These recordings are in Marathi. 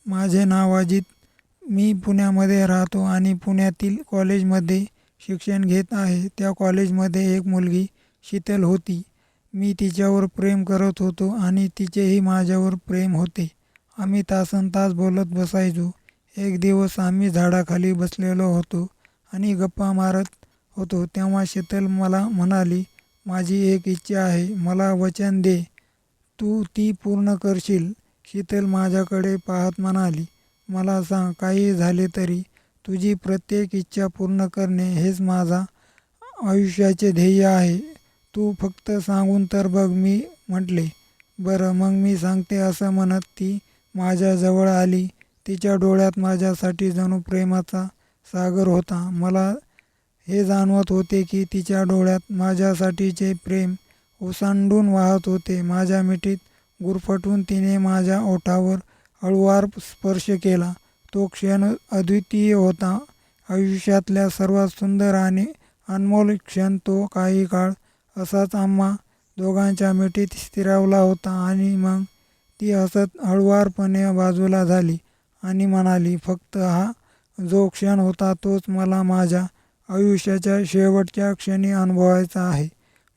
माझे नाव अजित. मी पुण्यामध्ये राहतो आणि पुण्यातील कॉलेजमध्ये शिक्षण घेत आहे. त्या कॉलेजमध्ये एक मुलगी शीतल होती. मी तिच्यावर प्रेम करत होतो आणि तिचेही माझ्यावर प्रेम होते. आम्ही तासनतास बोलत बसायचो. एक दिवस आम्ही झाडाखाली बसलेलो होतो आणि गप्पा मारत होतो तेव्हा शीतल मला म्हणाली, माझी एक इच्छा आहे, मला वचन दे, तू ती पूर्ण करशील. शीतल माझ्याकडे पाहत म्हणाली, मला सांग, काही झाले तरी तुझी प्रत्येक इच्छा पूर्ण करणे हेच माझा आयुष्याचे ध्येय आहे. तू फक्त सांगून तर बघ. मी म्हटले, बरं मग मी सांगते असं म्हणत ती माझ्याजवळ आली. तिच्या डोळ्यात माझ्यासाठी जणू प्रेमाचा सागर होता. मला हे जाणवत होते की तिच्या डोळ्यात माझ्यासाठीचे प्रेम ओसंडून वाहत होते. माझ्या मिठीत गुरफटून तिने माझ्या ओठावर हळूवार स्पर्श केला. तो क्षण अद्वितीय होता. आयुष्यातल्या सर्वात सुंदर आणि अनमोल क्षण तो. काही काळ असाच आम्हा दोघांच्या मिठीत स्थिरावला होता आणि मग ती हसत हळुवारपणे बाजूला झाली आणि म्हणाली, फक्त हा जो क्षण होता तोच मला माझ्या आयुष्याच्या शेवटच्या क्षणी अनुभवायचा आहे.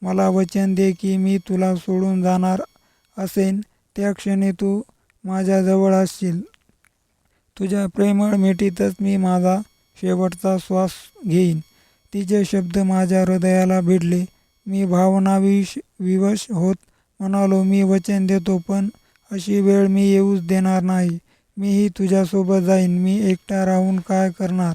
मला वचन दे की मी तुला सोडून जाणार असेन त्या क्षणी तू माझ्याजवळ असशील. तुझ्या प्रेमळ मिठीतच मी माझा शेवटचा श्वास घेईन. तिचे शब्द माझ्या हृदयाला भिडले. मी विवश होत म्हणालो, मी वचन देतो, पण अशी वेळ मी येऊच देणार नाही. मीही तुझ्यासोबत जाईन. मी एकटा राहून काय करणार.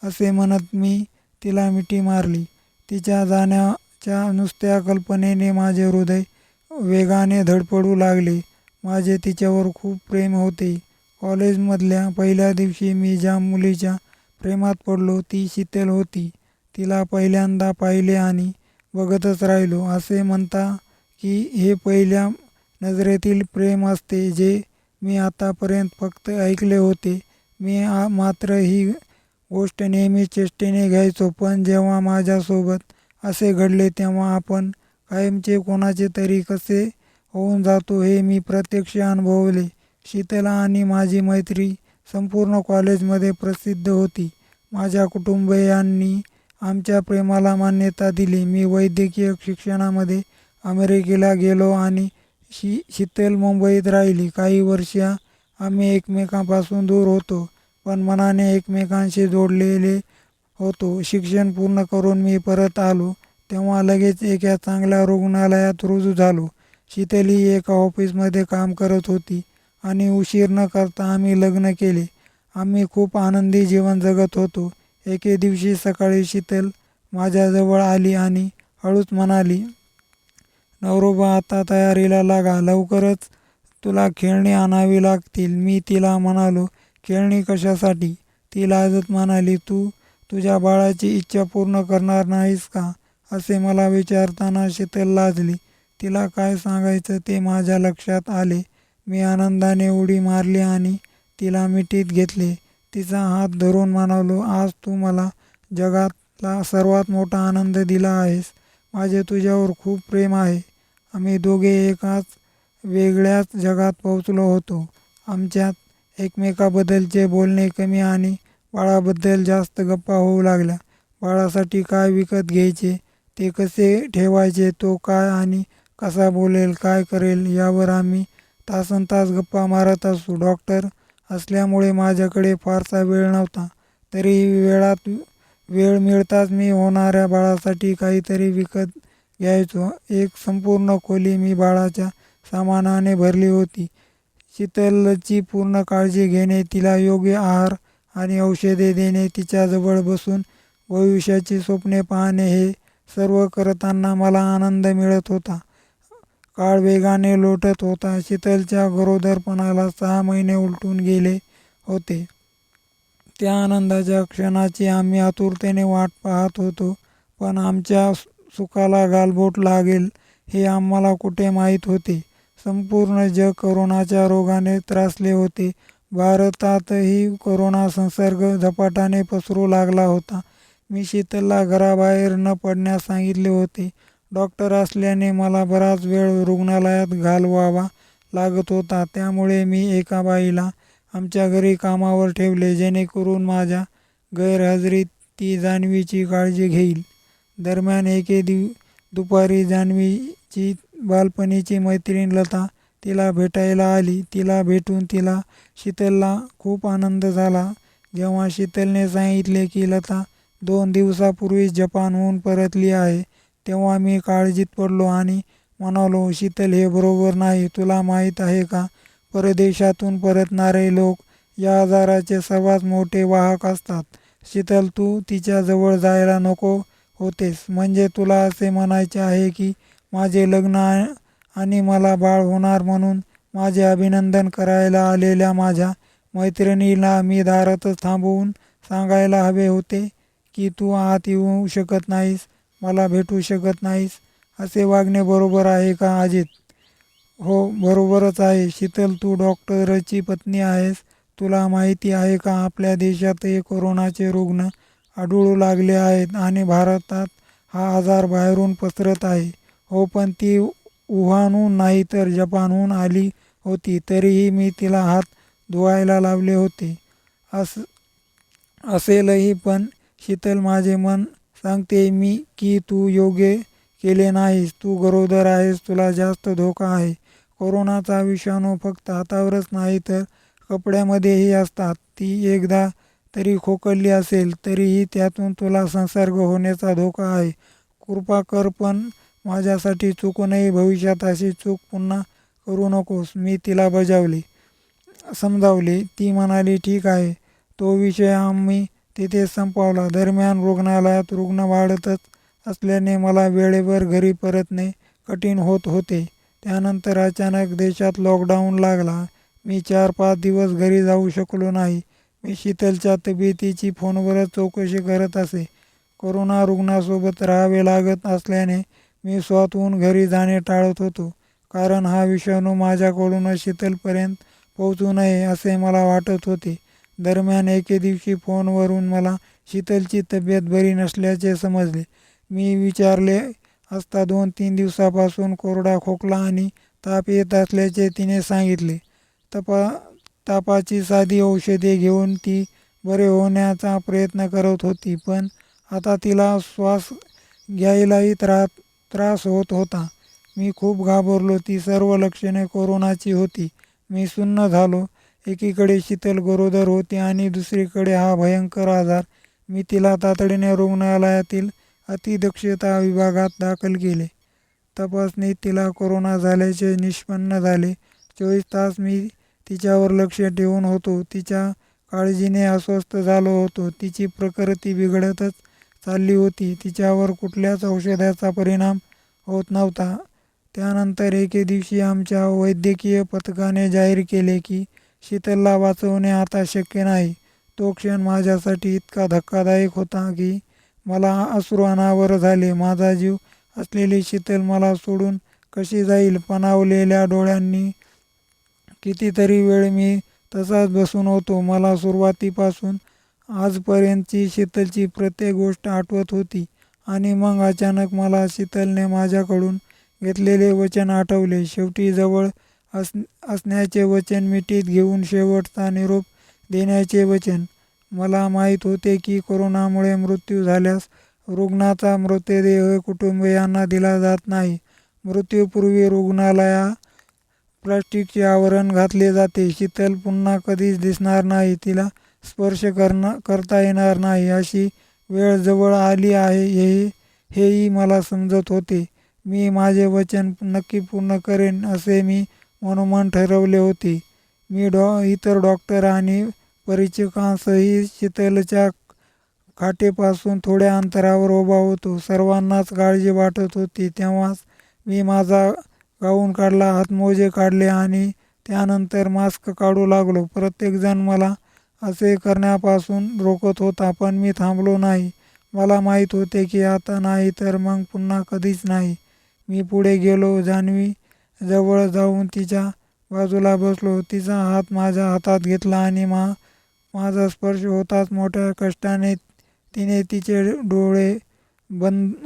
असे म्हणत मी तिला मिठी मारली. तिच्या जाण्याच्या नुसत्या कल्पनेने माझे हृदय वेगाने धडपडू लागले. माझे तिच्यावर खूप प्रेम होते. कॉलेजमधल्या पहिल्या दिवशी मी ज्या मुलीच्या प्रेमात पडलो ती शीतल होती. तिला पहिल्यांदा पाहिले आणि बघतच राहिलो. असे म्हणता की हे पहिल्या नजरेतील प्रेम असते, जे मी आतापर्यंत फक्त ऐकले होते. मी मात्र ही गोष्ट नेहमी चेष्टेने घ्यायचो, पण जेव्हा माझ्यासोबत असे घडले तेव्हा आपण कायमचे कोणाचे तरी कसे होऊन जातो हे मी प्रत्यक्ष अनुभवले. शीतल आणि माझी मैत्री संपूर्ण कॉलेजमध्ये प्रसिद्ध होती. माझ्या कुटुंबियांनी आमच्या प्रेमाला मान्यता दिली. मी वैद्यकीय शिक्षणामध्ये अमेरिकेला गेलो आणि शीतल मुंबईत राहिली. काही वर्ष आम्ही एकमेकांपासून दूर होतो, पण मनाने एकमेकांशी जोडलेले होतो. शिक्षण पूर्ण करून मी परत आलो तेव्हा लगेच एका चांगल्या रुग्णालयात रुजू झालो. शीतल ही एका ऑफिसमध्ये काम करत होती आणि उशीर न करता आम्ही लग्न केले. आम्ही खूप आनंदी जीवन जगत होतो. एके दिवशी सकाळी शीतल माझ्याजवळ आली आणि हळूच म्हणाली, नवरोबा आता तयारीला लागा, लवकरच तुला खेळणी आणावी लागतील. मी तिला म्हणालो, खेळणी कशासाठी. ती लाजत म्हणाली, तू तुझ्या बाळाची इच्छा पूर्ण करणार नाहीस का. असे मला विचारताना शीतल लाजली. तिला काय सांगायचं ते माझ्या लक्षात आले. मी आनंदाने उडी मारली आणि तिला मिठीत घेतले. तिचा हात धरून म्हणालो, आज तू मला जगातला सर्वात मोठा आनंद दिला आहेस. माझे तुझ्यावर खूप प्रेम आहे. आम्ही दोघे एकाच वेगळ्याच जगात पोहोचलो होतो. आमच्यात एकमेकाबद्दलचे बोलणे कमी आणि बाळाबद्दल जास्त गप्पा होऊ लागल्या. बाळासाठी काय विकत घ्यायचे, ते कसे ठेवायचे, तो काय आणि कसा बोलेल, काय करेल यावर आम्ही तासनतास गप्पा मारत असू. डॉक्टर असल्यामुळे माझ्याकडे फारसा वेळ नव्हता. तरीही वेळ मिळताच मी होणाऱ्या बाळासाठी काहीतरी विकत घ्यायचो. एक संपूर्ण खोली मी बाळाच्या सामानाने भरली होती. शीतलची पूर्ण काळजी घेणे, तिला योग्य आहार आणि औषधे देणे, तिच्याजवळ बसून भविष्याची स्वप्ने पाहणे, हे सर्व करताना मला आनंद मिळत होता. काळ वेगाने लोटत होता. शीतलच्या गरोदरपणाला 6 महिने उलटून गेले होते. त्या आनंदाच्या क्षणाची आम्ही आतुरतेने वाट पाहत होतो, पण आमच्या सुखाला गालबोट लागेल हे आम्हाला कुठे माहीत होते. संपूर्ण जग करोनाच्या रोगाने त्रासले होते. भारतातही करोना संसर्ग झपाट्याने पसरू लागला होता. मी शीतलला घराबाहेर न पडण्यास सांगितले होते. डॉक्टर असल्याने मला बराच वेळ रुग्णालयात घालवावा लागत होता. त्यामुळे मी एका बाईला आमच्या घरी कामावर ठेवले, जेणेकरून माझ्या गैरहजेरीत ती जान्हवीची काळजी घेईल. दरम्यान एके दुपारी जान्हवीची बालपणीची मैत्रीण लता तिला भेटायला आली. तिला भेटून शीतलला खूप आनंद झाला. जेव्हा शीतलने सांगितले की लता 2 दिवसापूर्वीच जपानहून परतली आहे, तेव्हा मी काळजीत पडलो आणि म्हणालो, शीतल, हे बरोबर नाही. तुला माहीत आहे का, परदेशातून परतणारे लोक या आजाराचे सर्वात मोठे वाहक असतात. शीतल, तू तिच्याजवळ जायला नको होतेस. म्हणजे तुला असे म्हणायचे आहे की माझे लग्न आणि मला बाळ होणार म्हणून माझे अभिनंदन करायला आलेल्या माझ्या मैत्रिणीला मी दारातच थांबवून सांगायला हवे होते की तू आत येऊ शकत नाहीस, मला भेटू शकत नाहीस. असे वागणे बरोबर आहे का अजित? हो, बरोबरच आहे. शीतल, तू डॉक्टरची पत्नी आहेस. तुला माहिती आहे का, आपल्या देशातही कोरोनाचे रुग्ण आढळू लागले आहेत आणि भारतात हा आजार बाहेरून पसरत आहे. हो, पण ती वुहानहून नाही तर जपानहून आली होती. तरीही मी तिला हात धुवायला लावले होते. असेलही पण शीतल, माझे मन सांगते मी की तू योग्य केले नाहीस. तू गरोदर आहेस, तुला जास्त धोका आहे. कोरोनाचा विषाणू फक्त हातावरच नाही तर कपड्यामध्येही असतात. ती एकदा तरी खोकलली असेल तरीही त्यातून तुला संसर्ग होण्याचा धोका आहे. कृपा कर, पण माझ्यासाठी चुकूनही भविष्यात अशी चूक पुन्हा करू नकोस. मी तिला समजावले. ती म्हणाली, ठीक आहे. तो विषय आम्ही तिथेच संपवला. दरम्यान रुग्णालयात रुग्ण वाढतच असल्याने मला वेळेवर घरी परतणे कठीण होत होते. त्यानंतर अचानक देशात लॉकडाऊन लागला. मी 4-5 दिवस घरी जाऊ शकलो नाही. मी शीतलच्या तब्येतीची फोनवरच चौकशी करत असे. कोरोना रुग्णासोबत राहावे लागत असल्याने मी स्वतःहून घरी जाणे टाळत होतो. कारण हा विषाणू माझ्याकडूनच शीतलपर्यंत पोहोचू नये असे मला वाटत होते. दरम्यान एके दिवशी फोनवरून मला शीतलची तब्येत बरी नसल्याचे समजले. मी विचारले असता 2-3 दिवसापासून कोरडा खोकला आणि ताप येत असल्याचे तिने सांगितले. तापाची साधी औषधे घेऊन ती बरे होण्याचा प्रयत्न करत होती, पण आता तिला श्वास घ्यायलाही त्रास होत होता. मी खूप घाबरलो. ती सर्व लक्षणे कोरोनाची होती. मी सुन्न झालो. एकीकडे शीतल गरोदर होती आणि दुसरीकडे हा भयंकर आजार. मी तिला तातडीने रुग्णालयातील अतिदक्षता विभागात दाखल केले. तपासणीत तिला कोरोना झाल्याचे निष्पन्न झाले. 24 तास मी तिच्यावर लक्ष ठेवून होतो. तिच्या काळजीने अस्वस्थ झालो होतो. तिची प्रकृती बिघडतच चालली होती. तिच्यावर कुठल्याच औषधाचा परिणाम होत नव्हता. त्यानंतर एके दिवशी आमच्या वैद्यकीय पथकाने जाहीर केले की शीतलला वाचवणे आता शक्य नाही. तो क्षण माझ्यासाठी इतका धक्कादायक होता की मला अश्रू अनावर झाले. माझा जीव असलेली शीतल मला सोडून कशी जाईल? पाणावलेल्या डोळ्यांनी कितीतरी वेळ मी तसाच बसून होतो. मला सुरुवातीपासून आजपर्यंतची शीतलची प्रत्येक गोष्ट आठवत होती. आणि मग अचानक मला शीतलने माझ्याकडून घेतलेले वचन आठवले. शेवटी जवळ असण्याचे वचन, मिठीत घेऊन शेवटचा निरोप देण्याचे वचन. मला माहीत होते की कोरोनामुळे मृत्यू झाल्यास रुग्णाचा मृतदेह कुटुंबियांना दिला जात नाही. मृत्यूपूर्वी रुग्णालयात प्लास्टिकचे आवरण घातले जाते. शीतल पुन्हा कधीच दिसणार नाही, तिला स्पर्श करता येणार नाही, अशी वेळ जवळ आली आहे हेही मला समजत होते. मी माझे वचन नक्की पूर्ण करेन असे मी मनोमन ठरवले होते. मी इतर डॉक्टर आणि परिचारिकांसहित शीतलच्या खाटेपासून थोड्या अंतरावर उभा होतो. सर्वांनाच काळजी वाटत होती. तेव्हाच मी माझा गाऊन काढला, हातमोजे काढले आणि त्यानंतर मास्क काढू लागलो. प्रत्येकजण मला असे करण्यापासून रोखत होता, पण मी थांबलो नाही. मला माहीत होते की आता नाही तर मग पुन्हा कधीच नाही. मी पुढे गेलो. जान्हवी जवळ जाऊन तिच्या बाजूला बसलो. तिचा हात माझ्या हातात घेतला आणि माझा स्पर्श होताच मोठ्या कष्टाने तिने तिचे डोळे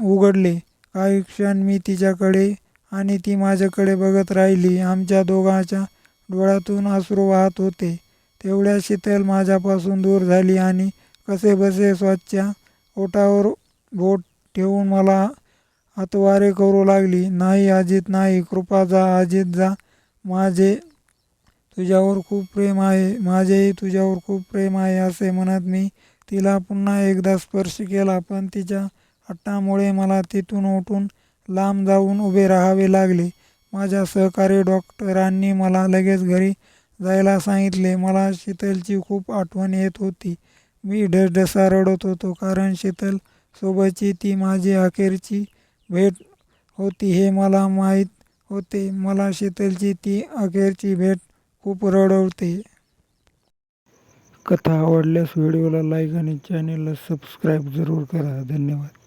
उघडले. काही क्षण मी तिच्याकडे आणि ती माझ्याकडे बघत राहिली. आमच्या दोघांच्या डोळ्यातून अश्रू वाहत होते. तेवढ्या शीतल माझ्यापासून दूर झाली आणि कसेबसे स्वतःच्या ओठावर बोट ठेवून मला हातवारे करू लागली. नाही अजित नाही, कृपा जा, अजित जा, माझे तुझ्यावर खूप प्रेम आहे, माझेही तुझ्यावर खूप प्रेम आहे असे म्हणत मी तिला पुन्हा एकदा स्पर्श केला. पण तिच्या हट्टामुळे मला तिथून उठून लांब जाऊन उभे राहावे लागले. माझ्या सहकारी डॉक्टरांनी मला लगेच घरी जायला सांगितले. मला शीतलची खूप आठवण येत होती. मी ढसढसा रडत होतो, कारण शीतल सोबतची ती माझी अखेरची भेट होती हे मला माहीत होते. मला शीतलची ती अखेरची भेट खूप रडवते. कथा आवडल्यास व्हिडिओला लाईक आणि चॅनेलला सबस्क्राईब जरूर करा. धन्यवाद.